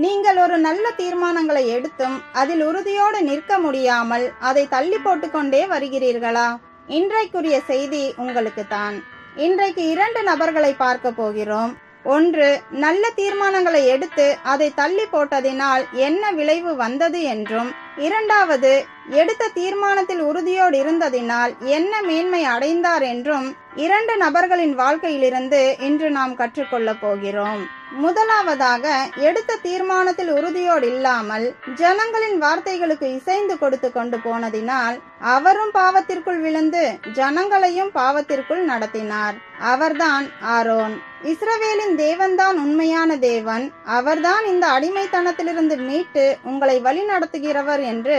நீங்கள் ஒரு நல்ல தீர்மானங்களை எடுத்தும் அதில் உறுதியோடு நிற்க முடியாமல் அதை தள்ளி போட்டுக்கொண்டே வருகிறீர்களா? இன்றைக்குரிய செய்தி உங்களுக்கு தான். இன்றைக்கு 2 நபர்களை பார்க்க போகிறோம். ஒன்று, நல்ல தீர்மானங்களை எடுத்து அதை தள்ளி போட்டதினால் என்ன விளைவு வந்தது என்றும், இரண்டாவது, எடுத்த தீர்மானத்தில் உறுதியோடு இருந்ததினால் என்ன மேன்மை அடைந்தார் என்றும் 2 நபர்களின் வாழ்க்கையிலிருந்து இன்று நாம் கற்றுக்கொள்ள போகிறோம். முதலாவதாக, எடுத்த தீர்மானத்தில் உறுதியோடு இல்லாமல் ஜனங்களின் வார்த்தைகளுக்கு இசைந்து கொடுத்து கொண்டு போனதினால் அவரும் பாவத்திற்குள் விழுந்து ஜனங்களையும் பாவத்திற்குள் நடத்தினார். அவர்தான் ஆரோன். இஸ்ரவேலின் தேவன்தான் உண்மையான தேவன், அவர்தான் இந்த அடிமைத்தனத்திலிருந்து மீட்டு உங்களை வழி நடத்துகிறவர் என்று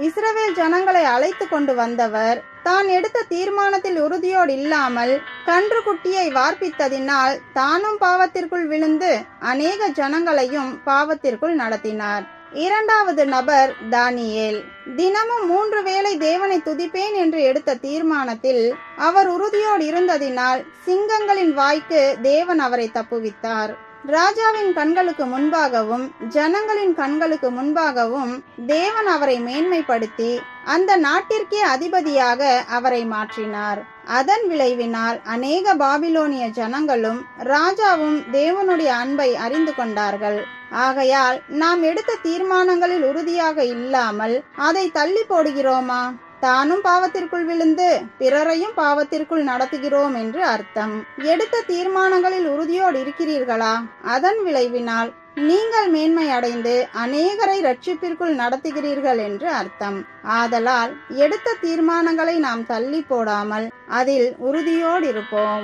இஸ்ரவேல் ஜனங்களை அழைத்து கொண்டு வந்தவர் தான் எடுத்த தீர்மானத்தில் உறுதியோடு இல்லாமல் கன்று குட்டியை வார்ப்பித்ததினால் தானும் பாவத்திற்குள் விழுந்து அநேக ஜனங்களையும் பாவத்திற்குள் நடத்தினார். இரண்டாவது நபர் தானியேல். தினமும் 3 வேளை தேவனை துதிப்பேன் என்று எடுத்த தீர்மானத்தில் அவர் உறுதியோடு இருந்ததினால் சிங்கங்களின் வாய்க்கு தேவன் அவரை தப்புவித்தார். ராஜாவின் கண்களுக்கு முன்பாகவும் ஜனங்களின் கண்களுக்கு முன்பாகவும் தேவன் அவரை மேன்மைப்படுத்தி அந்த நாட்டிற்கே அதிபதியாக அவரை மாற்றினார். அதன் விளைவினால் அநேக பாபிலோனிய ஜனங்களும் ராஜாவும் தேவனுடைய அன்பை அறிந்து கொண்டார்கள். ஆகையால் நாம் எடுத்த தீர்மானங்களில் உறுதியாக இல்லாமல் அதை தள்ளி போடுகிறோமா? தானும் பாவத்திற்குள் விழுந்து பிறரையும் பாவத்திற்குள் நடத்துகிறோம் என்று அர்த்தம். எடுத்த தீர்மானங்களில் உறுதியோடு இருக்கிறீர்களா? அதன் விளைவினால் நீங்கள் மேன்மை அடைந்து அநேகரை ரட்சிப்பிற்குள் நடத்துகிறீர்கள் என்று அர்த்தம். ஆதலால் எடுத்த தீர்மானங்களை நாம் தள்ளி போடாமல் அதில் உறுதியோடு இருப்போம்.